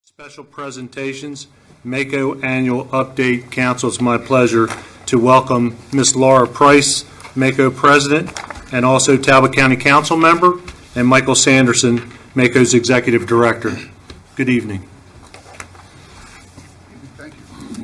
Special presentations, MACo Annual Update Council. It's my pleasure to welcome Ms. Laura Price, MACo President, and also Talbot County Council Member, and Michael Sanderson, MACo's Executive Director. Good evening. Thank you.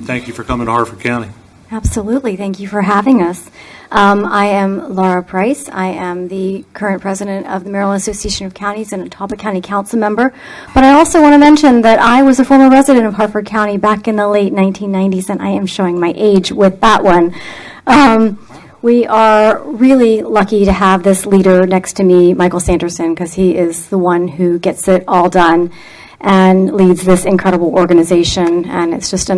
Thank you for coming to Harford County. Absolutely. Thank you for having us. I am Laura Price. I am the current president of the Maryland Association of Counties and a Talbot County Council member. But I also want to mention that I was a former resident of Harford County back in the late 1990s, and I am showing my age with that one. We are really lucky to have this leader next to me, Michael Sanderson, because he is the one who gets it all done and leads this incredible organization. And it's just a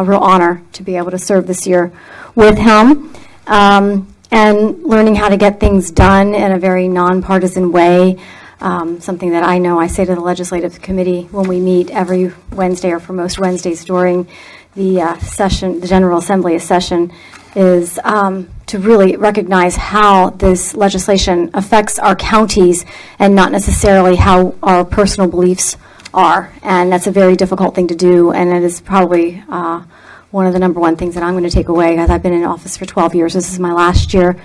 real honor to be able to serve this year with him. And learning how to get things done in a very nonpartisan way, something that I know I say to the Legislative Committee when we meet every Wednesday or for most Wednesdays during the session, the General Assembly session, is to really recognize how this legislation affects our counties and not necessarily how our personal beliefs are. And that's a very difficult thing to do, and it is probably one of the number one things that I'm going to take away, as I've been in office for 12 years. This is my last year.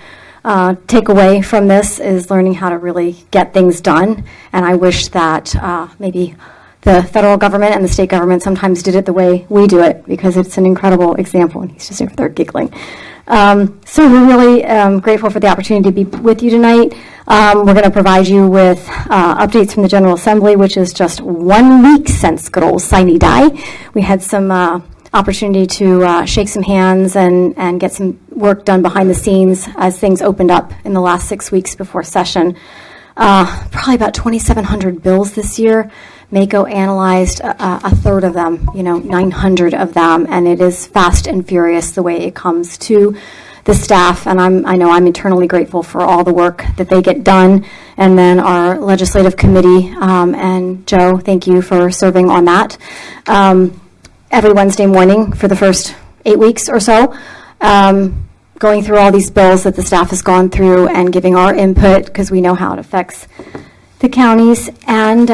Take away from this is learning how to really get things done. And I wish that maybe the federal government and the state government sometimes did it the way we do it, because it's an incredible example. And he's just over there giggling. So we're really grateful for the opportunity to be with you tonight. We're going to provide you with updates from the General Assembly, which is just 1 week since good old sine die. We had some opportunity to shake some hands and get some work done behind the scenes as things opened up in the last 6 weeks before session. Probably about 2,700 bills this year. MACo analyzed a third of them, 900 of them, and it is fast and furious the way it comes to the staff, and I know I'm eternally grateful for all the work that they get done. And then our legislative committee, and Joe, thank you for serving on that. Every Wednesday morning for the first 8 weeks or so, going through all these bills that the staff has gone through and giving our input, because we know how it affects the counties. And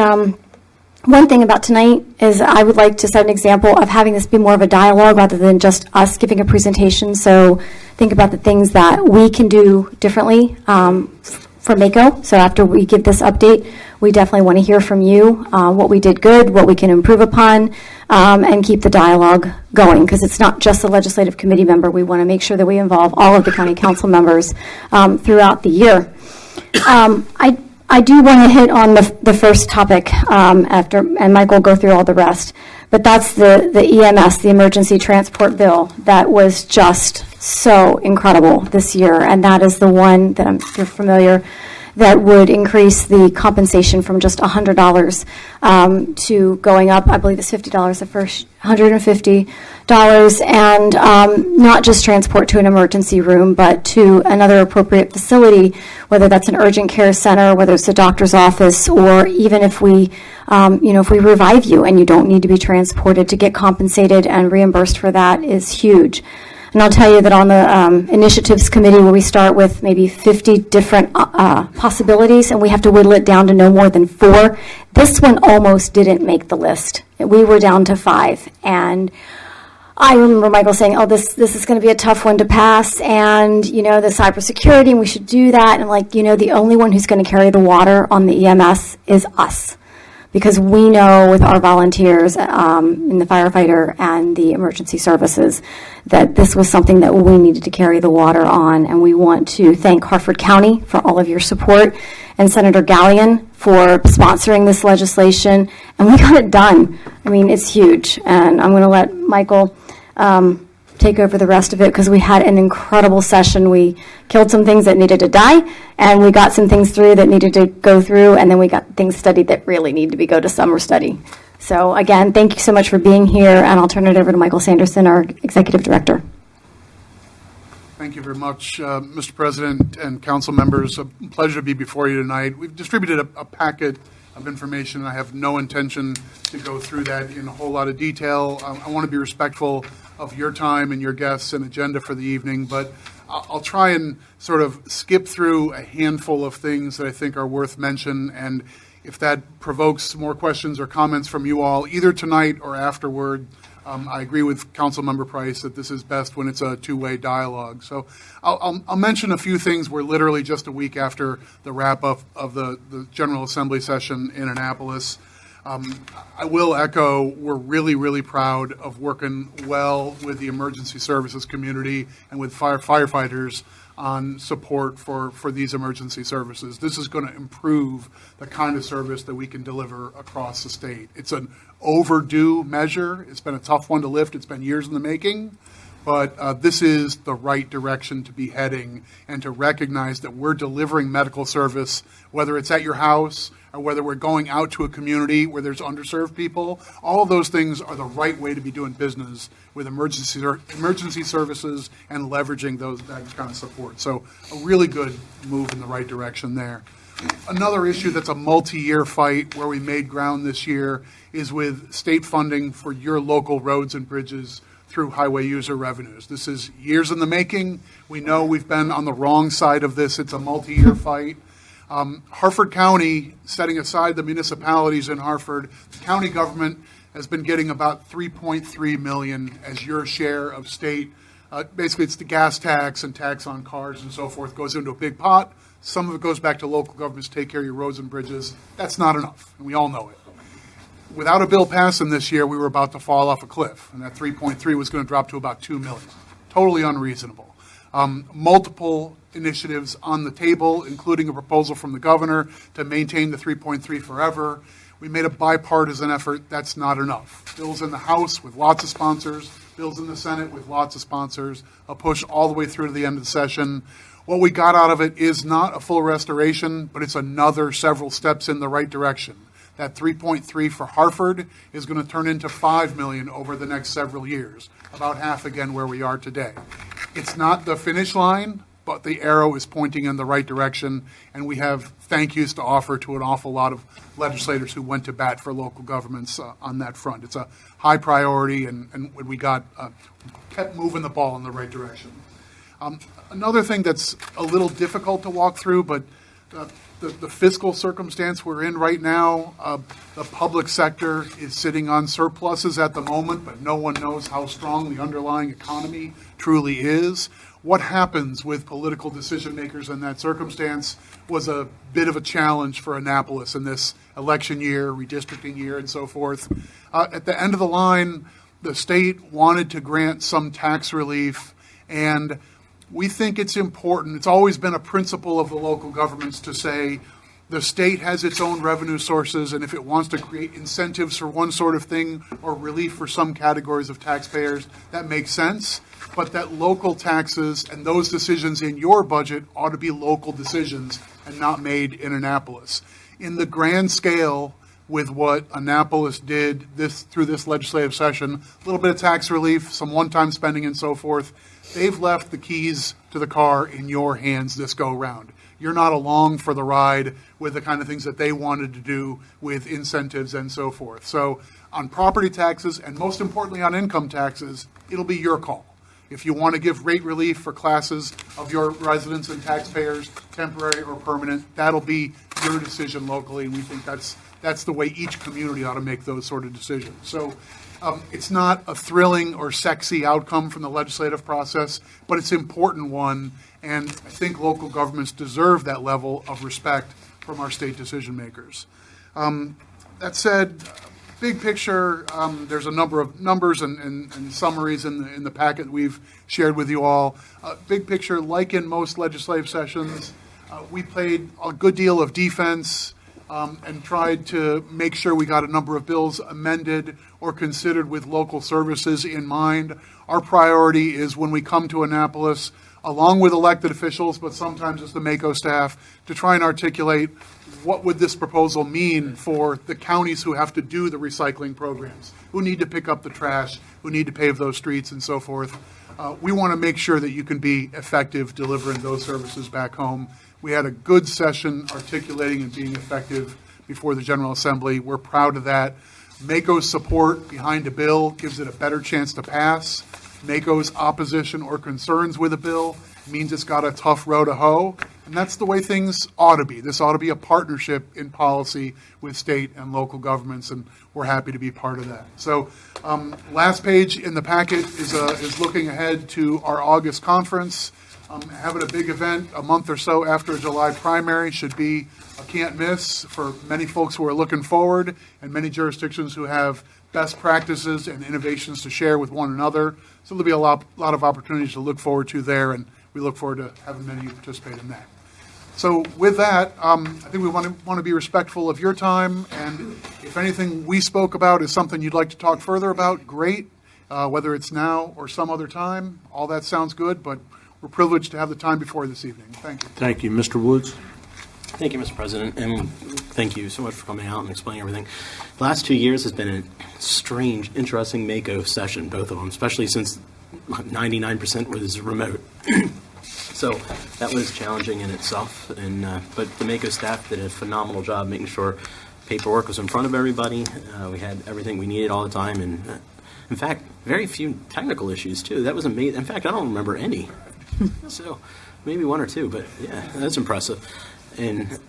one thing about tonight is I would like to set an example of having this be more of a dialogue rather than just us giving a presentation. So think about the things that we can do differently for MACo. So after we give this update, we definitely want to hear from you, what we did good, what we can improve upon, and keep the dialogue going, because it's not just the legislative committee member. We want to make sure that we involve all of the county council members throughout the year. I do want to hit on the first topic after, and Mike will go through all the rest, but that's the EMS, the Emergency Transport Bill, that was just so incredible this year, and that is the one that if you're familiar, that would increase the compensation from just $100 to going up, I believe it's $50 the first, $150, and not just transport to an emergency room, but to another appropriate facility, whether that's an urgent care center, whether it's a doctor's office, or even if we, if we revive you and you don't need to be transported, to get compensated and reimbursed for that is huge. And I'll tell you that on the initiatives committee, where we start with maybe 50 different possibilities, and we have to whittle it down to no more than 4, this one almost didn't make the list. We were down to 5. And I remember Michael saying, this is going to be a tough one to pass, and, the cybersecurity, and we should do that. And the only one who's going to carry the water on the EMS is us, because we know with our volunteers in the firefighter and the emergency services that this was something that we needed to carry the water on. And we want to thank Harford County for all of your support, and Senator Gallion for sponsoring this legislation. And we got it done. I mean, it's huge. And I'm going to let Michael take over the rest of it, because we had an incredible session. We killed some things that needed to die, and we got some things through that needed to go through, and then we got things studied that really need to go to summer study. So again, thank you so much for being here, and I'll turn it over to Michael Sanderson, our Executive Director. Thank you very much, Mr. President and council members. A pleasure to be before you tonight. We've distributed a packet of information, and I have no intention to go through that in a whole lot of detail. I want to be respectful of your time and your guests and agenda for the evening, but I'll try and sort of skip through a handful of things that I think are worth mention. And If that provokes more questions or comments from you all, either tonight or afterward, I agree with Councilmember Price that this is best when it's a two-way dialogue. So I'll mention a few things. We're literally just a week after the wrap-up of the General Assembly session in Annapolis. I will echo, we're really, really proud of working well with the emergency services community and with firefighters on support for these emergency services. This is going to improve the kind of service that we can deliver across the state. It's an overdue measure. It's been a tough one to lift. It's been years in the making. But this is the right direction to be heading, and to recognize that we're delivering medical service, whether it's at your house or whether we're going out to a community where there's underserved people. All of those things are the right way to be doing business with emergency services and leveraging that kind of support. So a really good move in the right direction there. Another issue that's a multi-year fight where we made ground this year is with state funding for your local roads and bridges through highway user revenues. This is years in the making. We know we've been on the wrong side of this. It's a multi-year fight. Harford County, setting aside the municipalities in Harford, the county government has been getting about $3.3 million as your share of state. Basically, it's the gas tax and tax on cars and so forth goes into a big pot. Some of it goes back to local governments to take care of your roads and bridges. That's not enough, and we all know it. Without a bill passing this year, we were about to fall off a cliff, and that 3.3 was going to drop to about 2 million. Totally unreasonable. Multiple initiatives on the table, including a proposal from the governor to maintain the 3.3 forever. We made a bipartisan effort. That's not enough. Bills in the House with lots of sponsors, bills in the Senate with lots of sponsors, a push all the way through to the end of the session. What we got out of it is not a full restoration, but it's another several steps in the right direction. That 3.3 for Harford is going to turn into 5 million over the next several years, about half again where we are today. It's not the finish line, but the arrow is pointing in the right direction, and we have thank yous to offer to an awful lot of legislators who went to bat for local governments on that front. It's a high priority, and we got kept moving the ball in the right direction. Another thing that's a little difficult to walk through, but the fiscal circumstance we're in right now, the public sector is sitting on surpluses at the moment, but no one knows how strong the underlying economy truly is. What happens with political decision makers in that circumstance was a bit of a challenge for Annapolis in this election year, redistricting year, and so forth. At the end of the line, the state wanted to grant some tax relief, and we think it's important. It's always been a principle of the local governments to say the state has its own revenue sources, and if it wants to create incentives for one sort of thing or relief for some categories of taxpayers, that makes sense. But that local taxes and those decisions in your budget ought to be local decisions and not made in Annapolis. In the grand scale, with what Annapolis did through this legislative session, a little bit of tax relief, some one-time spending and so forth, they've left the keys to the car in your hands this go-round. You're not along for the ride with the kind of things that they wanted to do with incentives and so forth. So on property taxes, and most importantly on income taxes, it'll be your call. If you want to give rate relief for classes of your residents and taxpayers, temporary or permanent, that'll be your decision locally, and we think that's the way each community ought to make those sort of decisions. So it's not a thrilling or sexy outcome from the legislative process, but it's an important one, and I think local governments deserve that level of respect from our state decision makers. That said, big picture, there's a number of numbers and summaries in the packet we've shared with you all. Big picture, like in most legislative sessions, we played a good deal of defense and tried to make sure we got a number of bills amended or considered with local services in mind. Our priority is when we come to Annapolis, along with elected officials, but sometimes it's the MACo staff, to try and articulate what would this proposal mean for the counties who have to do the recycling programs, who need to pick up the trash, who need to pave those streets and so forth. We want to make sure that you can be effective delivering those services back home. We had a good session articulating and being effective before the General Assembly. We're proud of that. MACo's support behind a bill gives it a better chance to pass. MACo's opposition or concerns with a bill means it's got a tough row to hoe, and that's the way things ought to be. This ought to be a partnership in policy with state and local governments, and we're happy to be part of that. So last page in the packet is looking ahead to our August conference. Having a big event a month or so after a July primary should be a can't miss for many folks who are looking forward and many jurisdictions who have best practices and innovations to share with one another. So there'll be a lot of opportunities to look forward to there, and we look forward to having many of you participate in that. So with that, I think we want to be respectful of your time, and if anything we spoke about is something you'd like to talk further about, great. Whether it's now or some other time, all that sounds good, but we're privileged to have the time before this evening. Thank you. Thank you. Mr. Woods? Thank you, Mr. President, and thank you so much for coming out and explaining everything. The last 2 years has been a strange, interesting MACo session, both of them, especially since 99% was remote. So that was challenging in itself, and but the MACo staff did a phenomenal job making sure paperwork was in front of everybody. We had everything we needed all the time, and in fact, very few technical issues, too. That was amazing. In fact, I don't remember any. So maybe one or two, but yeah, that's impressive. And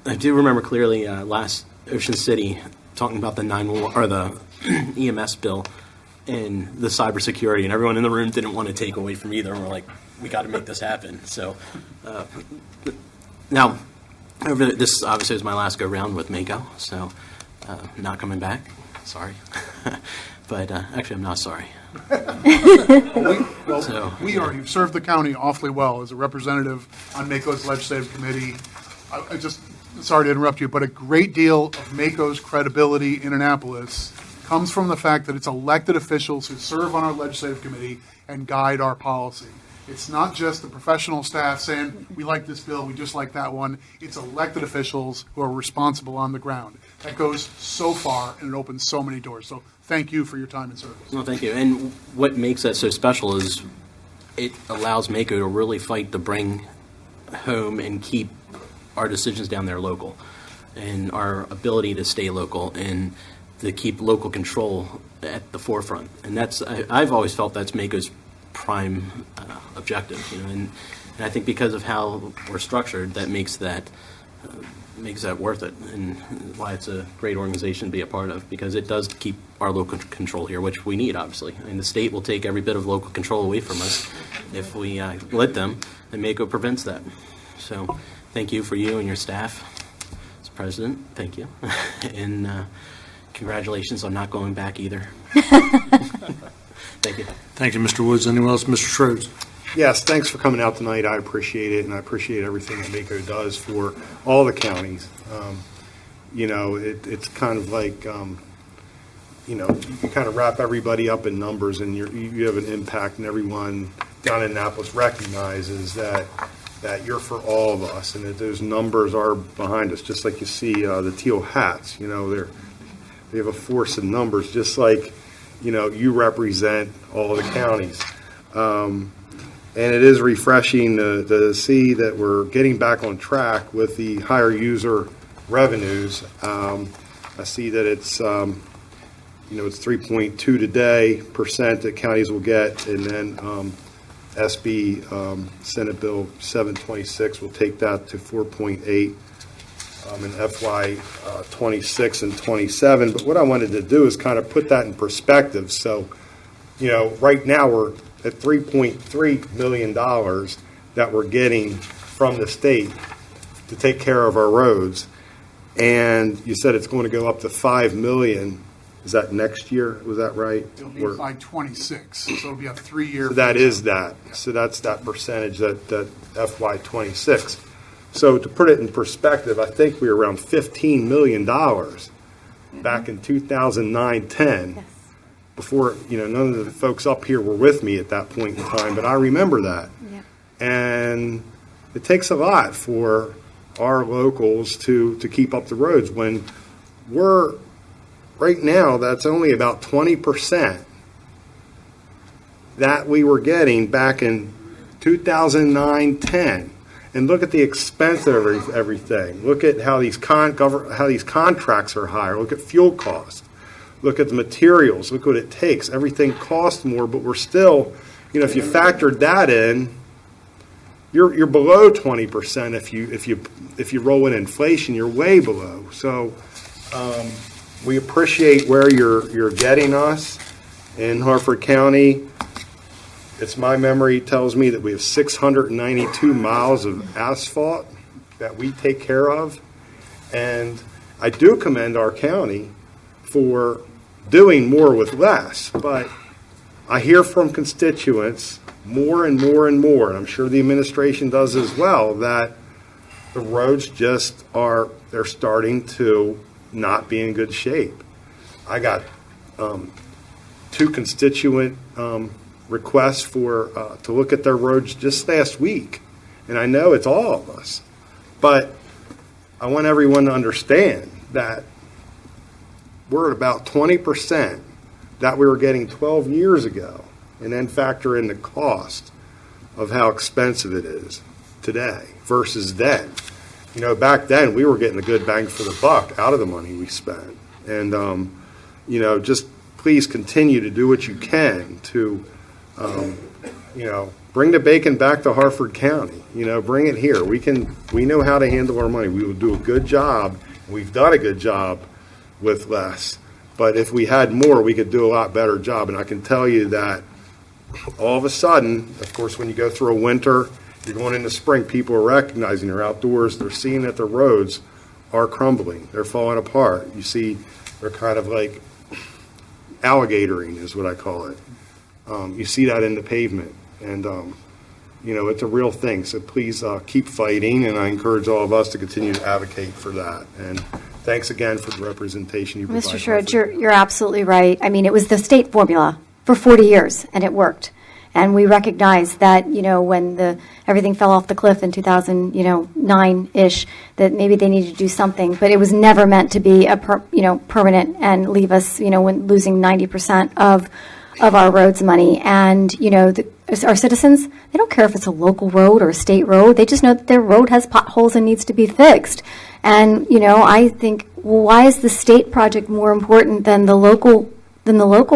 I do remember clearly last Ocean City talking about the 911 or the EMS bill and the cybersecurity, and everyone in the room didn't want to take away from either. And we're like, we got to make this happen. So now, this obviously is my last go round with MACo, so not coming back. Sorry, but actually, I'm not sorry. We are. You've served the county awfully well as a representative on MACo's legislative committee. I just, sorry to interrupt you, but a great deal of MACo's credibility in Annapolis comes from the fact that it's elected officials who serve on our legislative committee and guide our policy. It's not just the professional staff saying, we like this bill, we just like that one. It's elected officials who are responsible on the ground. That goes so far, and it opens so many doors. So thank you for your time and service. Well, thank you. And what makes that so special is it allows MACo to really fight to bring home and keep our decisions down there local, and our ability to stay local and to keep local control at the forefront. And that's, I've always felt that's MACo's prime objective, you know, and I think because of how we're structured, that makes that worth it, and why it's a great organization to be a part of, because it does keep our local control here, which we need, obviously. I mean, the state will take every bit of local control away from us if we let them, and MACo prevents that. So thank you for you and your staff. As president, thank you. And congratulations on not going back either. Thank you. Thank you, Mr. Woods. Anyone else? Mr. Schroes? Yes, thanks for coming out tonight. I appreciate it, and I appreciate everything that MACo does for all the counties. You know, it's kind of like, you know, you kind of wrap everybody up in numbers, and you have an impact, and everyone down in Annapolis recognizes that you're for all of us, and that those numbers are behind us, just like you see the teal hats. You know, they have a force in numbers, just like, you know, you represent all the counties. And it is refreshing to see that we're getting back on track with the higher user revenues. I see that it's, you know, it's 3.2 today % that counties will get, and then SB Senate Bill 726 will take that to 4.8 in FY 26 and 27. But what I wanted to do is kind of put that in perspective. So, you know, right now we're at $3.3 million that we're getting from the state to take care of our roads. And you said it's going to go up to $5 million. Is that next year? Was that right? It'll be by 26, so it'll be a 3-year. So that is that. So that's that percentage, that FY 26. So to put it in perspective, I think we were around $15 million back in 2009-10. Yes. Before, you know, none of the folks up here were with me at that point in time, but I remember that. Yep. And it takes a lot for our locals to keep up the roads when we're, right now, that's only about 20% that we were getting back in 2009-10. And look at the expense of everything. Look at how these contracts are higher. Look at fuel costs. Look at the materials. Look what it takes. Everything costs more, but we're still, you know, if you factored that in, you're below 20%. If you roll in inflation, you're way below. So we appreciate where you're getting us in Harford County. It's my memory tells me that we have 692 miles of asphalt that we take care of. And I do commend our county for doing more with less. But I hear from constituents more and more and more, and I'm sure the administration does as well, that the roads just they're starting to not be in good shape. I got 2 constituent requests to look at their roads just last week, and I know it's all of us, but I want everyone to understand that we're at about 20% that we were getting 12 years ago, and then factor in the cost of how expensive it is today versus then. Back then we were getting a good bang for the buck out of the money we spent, and just please continue to do what you can to bring the bacon back to Harford County. Bring it here. We know how to handle our money. We will do a good job. We've done a good job with less. But if we had more, we could do a lot better job. And I can tell you that all of a sudden, of course, when you go through a winter, you're going into spring, people are recognizing they're outdoors. They're seeing that the roads are crumbling. They're falling apart. You see, they're kind of like alligatoring is what I call it. You see that in the pavement. And, it's a real thing. So please keep fighting, and I encourage all of us to continue to advocate for that. And thanks again for the representation you provide. Mr. Sherrod, you're absolutely right. I mean, it was the state formula for 40 years, and it worked. And we recognize that, when everything fell off the cliff in 2009-ish, that maybe they needed to do something. But it was never meant to be permanent and leave us, when losing 90% of our roads money. And, our citizens, they don't care if it's a local road or a state road. They just know that their road has potholes and needs to be fixed. And, I think, well, why is the state project more important than the local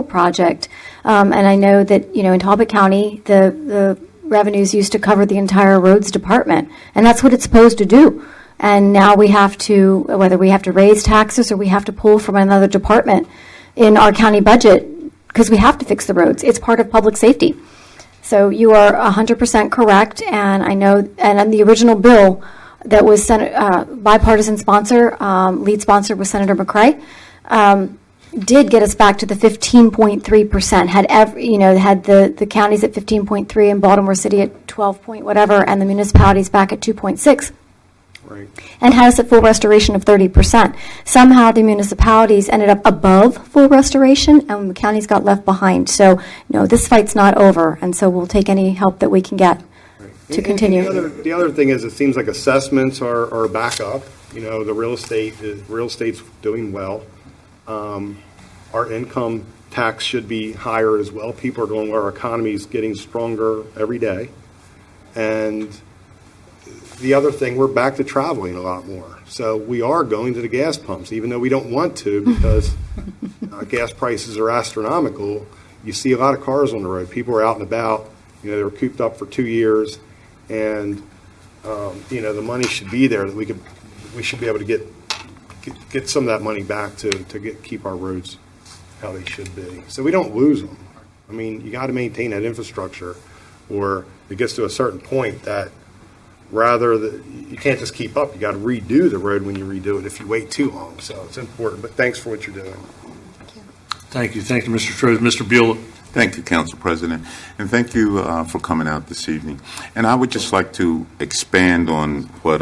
project? And I know that, in Talbot County, the revenues used to cover the entire roads department, and that's what it's supposed to do. And now we have to, whether we have to raise taxes or we have to pull from another department in our county budget, because we have to fix the roads. It's part of public safety. So you are 100% correct, and I know, and the original bill that was bipartisan sponsor, lead sponsor was Senator McCray, did get us back to the 15.3%. Had the counties at 15.3 and Baltimore City at 12 point whatever, and the municipalities back at 2.6. Right. And had us at full restoration of 30%. Somehow the municipalities ended up above full restoration, and the counties got left behind. So, no, this fight's not over, and so we'll take any help that we can get to continue. The other thing is, it seems like assessments are back up. The real estate's doing well. Our income tax should be higher as well. People are going, our economy is getting stronger every day. And the other thing, we're back to traveling a lot more. So we are going to the gas pumps, even though we don't want to, because gas prices are astronomical. You see a lot of cars on the road. People are out and about. They were cooped up for 2 years, and the money should be there that we should be able to get some of that money back to keep our roads how they should be. So we don't lose them. I mean, you got to maintain that infrastructure, or it gets to a certain point that you can't just keep up. You got to redo the road when you redo it if you wait too long. So it's important. But thanks for what you're doing. Thank you, Mr. Sherrod. Mr. Bueller. Thank you, Council President, and thank you for coming out this evening. And I would just like to expand on what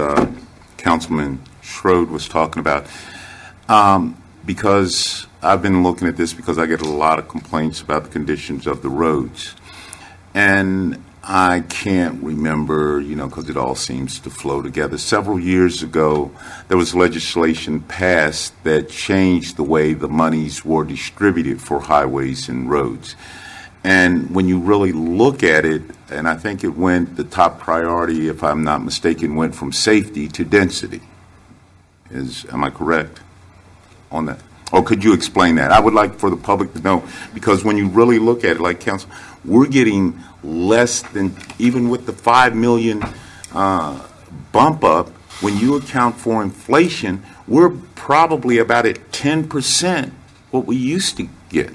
Councilman Sherrod was talking about, because I've been looking at this because I get a lot of complaints about the conditions of the roads. And I can't remember, because it all seems to flow together. Several years ago, there was legislation passed that changed the way the monies were distributed for highways and roads. And when you really look at it, and I think the top priority, if I'm not mistaken, went from safety to density. Am I correct on that? Or could you explain that? I would like for the public to know, because when you really look at it, like Council, we're getting less than, even with the $5 million bump up, when you account for inflation, we're probably about at 10% what we used to get.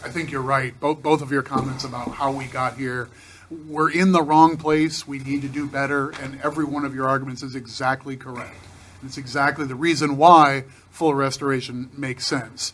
I think you're right. Both of your comments about how we got here, we're in the wrong place. We need to do better, and every one of your arguments is exactly correct. It's exactly the reason why full restoration makes sense.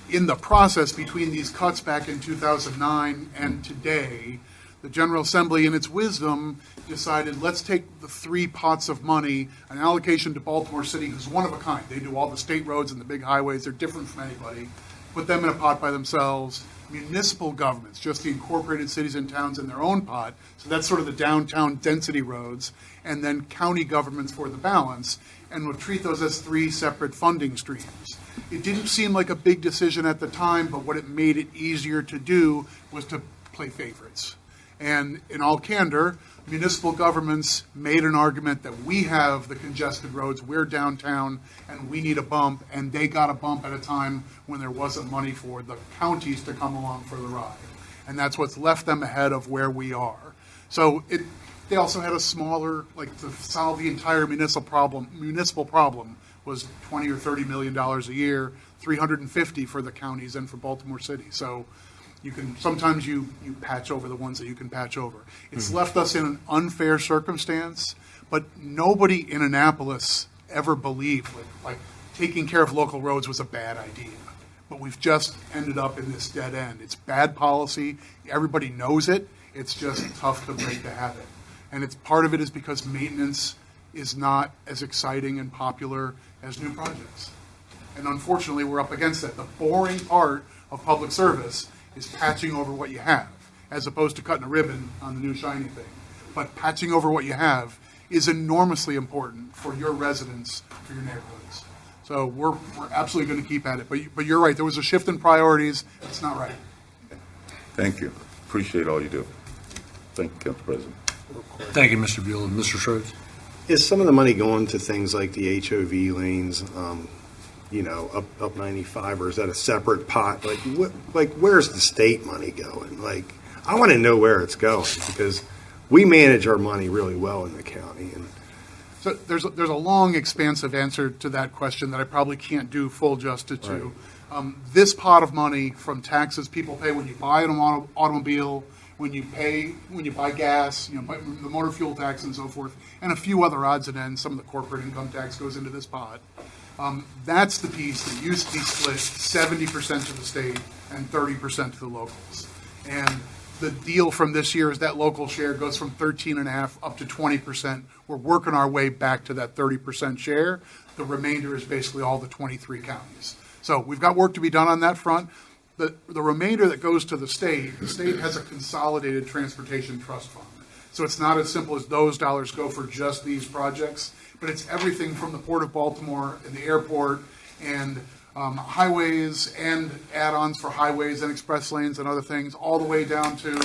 In the process between these cuts back in 2009 and today, the General Assembly, in its wisdom, decided, let's take the 3 pots of money, an allocation to Baltimore City, who's one of a kind. They do all the state roads and the big highways. They're different from anybody. Put them in a pot by themselves. Municipal governments, just the incorporated cities and towns in their own pot. So that's sort of the downtown density roads. And then county governments for the balance. And we'll treat those as 3 separate funding streams. It didn't seem like a big decision at the time, but what it made it easier to do was to play favorites. And in all candor, municipal governments made an argument that we have the congested roads, we're downtown, and we need a bump, and they got a bump at a time when there wasn't money for the counties to come along for the ride. And that's what's left them ahead of where we are. So they also had a smaller, like to solve the entire municipal problem was $20 or $30 million a year, $350 for the counties and for Baltimore City. So sometimes you patch over the ones that you can patch over. It's left us in an unfair circumstance, but nobody in Annapolis ever believed like taking care of local roads was a bad idea. But we've just ended up in this dead end. It's bad policy. Everybody knows it. It's just tough to break the habit. And part of it is because maintenance is not as exciting and popular as new projects. And unfortunately, we're up against that. The boring part of public service is patching over what you have, as opposed to cutting a ribbon on the new shiny thing. But patching over what you have is enormously important for your residents, for your neighborhoods. So we're absolutely going to keep at it. But you're right, there was a shift in priorities. That's not right. Thank you. Appreciate all you do. Thank you, Council President. Thank you, Mr. Buell. Mr. Schroeder? Is some of the money going to things like the HOV lanes, up 95, or is that a separate pot? Like where's the state money going? Like, I want to know where it's going, because we manage our money really well in the county. And so there's a long, expansive answer to that question that I probably can't do full justice to. Right. This pot of money from taxes people pay when you buy an automobile, when you buy gas, the motor fuel tax and so forth, and a few other odds and ends. Some of the corporate income tax goes into this pot. That's the piece that used to be split 70% to the state and 30% to the locals. And the deal from this year is that local share goes from 13.5% up to 20%. We're working our way back to that 30% share. The remainder is basically all the 23 counties. So we've got work to be done on that front. The remainder that goes to the state has a consolidated transportation trust fund. So it's not as simple as those dollars go for just these projects, but it's everything from the Port of Baltimore and the airport and highways and add-ons for highways and express lanes and other things, all the way down to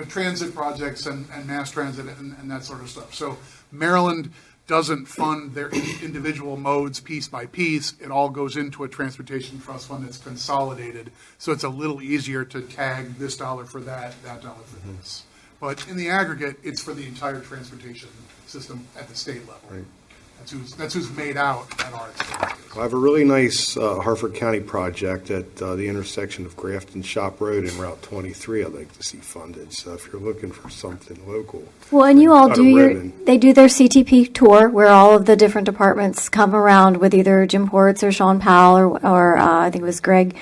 transit projects and mass transit and that sort of stuff. So Maryland doesn't fund their individual modes piece by piece. It all goes into a transportation trust fund that's consolidated. So it's a little easier to tag this dollar for that dollar for this. But in the aggregate, it's for the entire transportation system at the state level. Right. That's who's made out at our expense. I have a really nice Harford County project at the intersection of Grafton Shop Road and Route 23 I'd like to see funded. So if you're looking for something local. Well, and you all cut a do ribbon. they do their CTP tour where all of the different departments come around with either Jim Ports or Sean Powell or I think it was Greg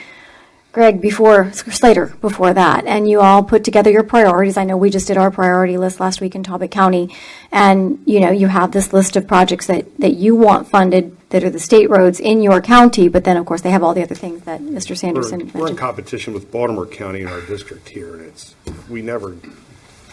Slater before that, and you all put together your priorities. I know we just did our priority list last week in Talbot County, and you have this list of projects that you want funded that are the state roads in your county, but then of course they have all the other things that Mr. Sanderson We're in mentioned. competition with Baltimore County in our district here, and we never,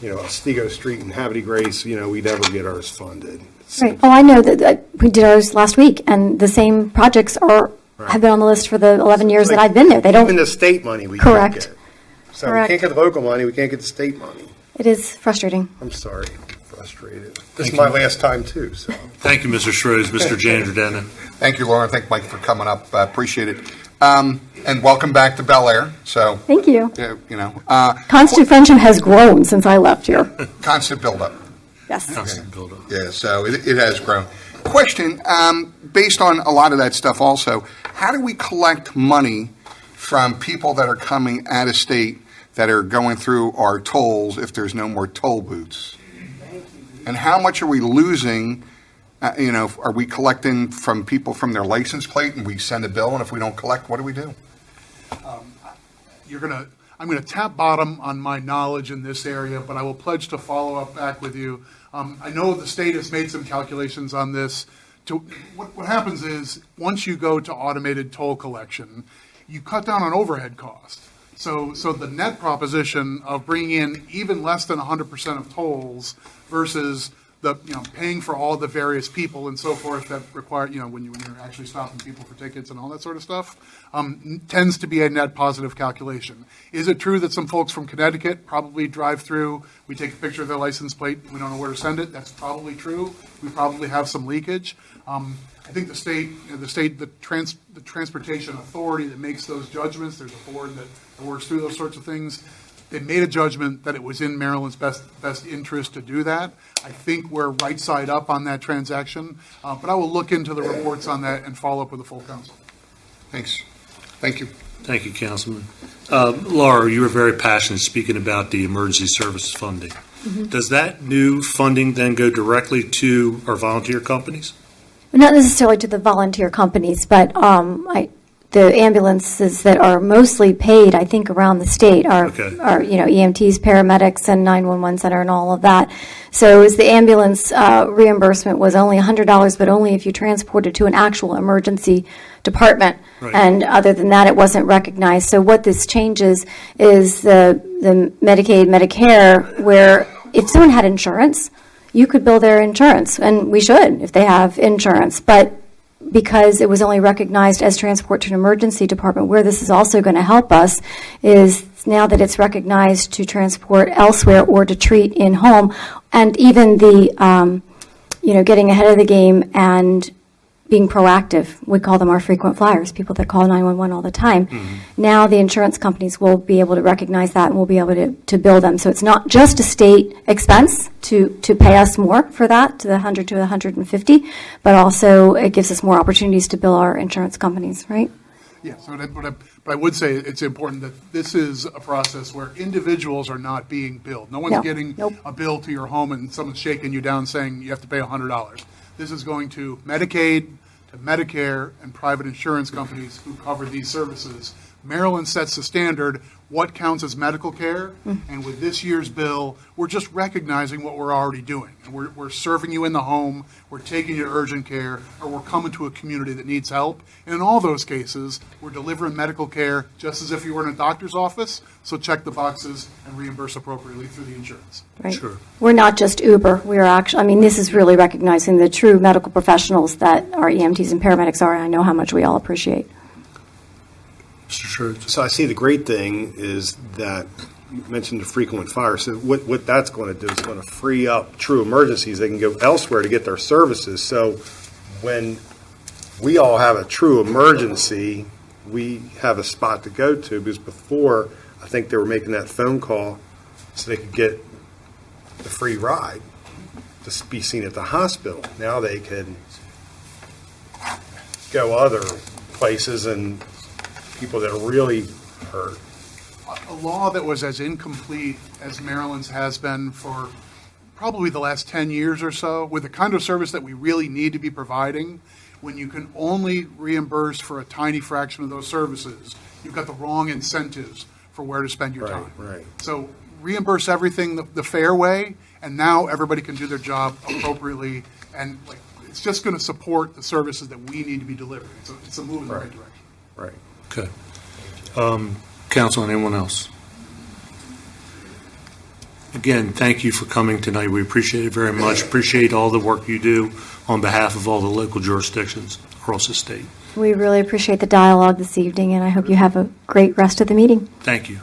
Ostego Street and Havity Grace, we never get ours funded. Right. Oh, I know that we did ours last week, and the same projects have been on the list for the 11 years that I've been there. They don't. Even the state money we Correct. can't get. So Correct. we can't get the local money, we can't get the state money. It is frustrating. I'm sorry, frustrated. This is my last time too, so. Thank you, Mr. Schroeder. Mr. Jandradena. Thank you, Laura. Thank Mike for coming up. I appreciate it. And welcome back to Bel Air. So, Thank you. you know, Constant friendship has grown since I left here. constant buildup. Yes. Constant buildup. Yeah, so it has grown. Question, based on a lot of that stuff also, how do we collect money from people that are coming out of state that are going through our tolls if there's no more toll booths? And how much are we losing? Are we collecting from people from their license plate and we send a bill, and if we don't collect, what do we do? I'm going to tap bottom on my knowledge in this area, but I will pledge to follow up back with you. I know the state has made some calculations on this. What happens is, once you go to automated toll collection, you cut down on overhead costs. So the net proposition of bringing in even less than 100% of tolls versus the, paying for all the various people and so forth that require, when you're actually stopping people for tickets and all that sort of stuff, tends to be a net positive calculation. Is it true that some folks from Connecticut probably drive through, we take a picture of their license plate, we don't know where to send it? That's probably true. We probably have some leakage. I think the transportation authority that makes those judgments, there's a board that works through those sorts of things. They made a judgment that it was in Maryland's best interest to do that. I think we're right side up on that transaction, but I will look into the reports on that and follow up with the full council. Thanks. Thank you. Thank you, Councilman. Laura, you were very passionate speaking about the emergency services funding. Mm-hmm. Does that new funding then go directly to our volunteer companies? Not necessarily to the volunteer companies, but the ambulances that are mostly paid, I think, around the state are EMTs, paramedics, and 911 center and all of that. So as the ambulance reimbursement was only $100, but only if you transported to an actual emergency department. Right. And other than that, it wasn't recognized. So what this changes is the Medicaid, Medicare, where if someone had insurance, you could bill their insurance, and we should if they have insurance. But because it was only recognized as transport to an emergency department, where this is also going to help us is now that it's recognized to transport elsewhere or to treat in home, and even the, getting ahead of the game and being proactive. We call them our frequent flyers, people that call 911 all the time. Mm-hmm. Now the insurance companies will be able to recognize that and will be able to bill them. So it's not just a state expense to pay us more for that, to the 100 to the 150, but also it gives us more opportunities to bill our insurance companies, right? Yeah, but I would say it's important that this is a process where individuals are not being billed. No one's getting a bill to your home and someone's shaking you down saying you have to pay $100. This is going to Medicaid, to Medicare, and private insurance companies who cover these services. Maryland sets the standard, what counts as medical care, and with this year's bill, we're just recognizing what we're already doing. And we're serving you in the home, we're taking you to urgent care, or we're coming to a community that needs help. And in all those cases, we're delivering medical care just as if you were in a doctor's office, so check the boxes and reimburse appropriately through the insurance. Right. Sure. We're not just Uber. We are actually, this is really recognizing the true medical professionals that our EMTs and paramedics are, and I know how much we all appreciate. Mr. Schroeder. So I see the great thing is that you mentioned the frequent flyer. So what that's going to do is going to free up true emergencies. They can go elsewhere to get their services. So when we all have a true emergency, we have a spot to go to, because before I think they were making that phone call so they could get the free ride to be seen at the hospital. Now they can go other places and people that are really hurt. A law that was as incomplete as Maryland's has been for probably the last 10 years or so, with the kind of service that we really need to be providing, when you can only reimburse for a tiny fraction of those services, you've got the wrong incentives for where to spend your time. Right. So reimburse everything the fair way, and now everybody can do their job appropriately, and it's just going to support the services that we need to be delivering. So it's a move in the right direction. Right. Okay. Council, and anyone else? Again, thank you for coming tonight. We appreciate it very much. Appreciate all the work you do on behalf of all the local jurisdictions across the state. We really appreciate the dialogue this evening, and I hope you have a great rest of the meeting. Thank you.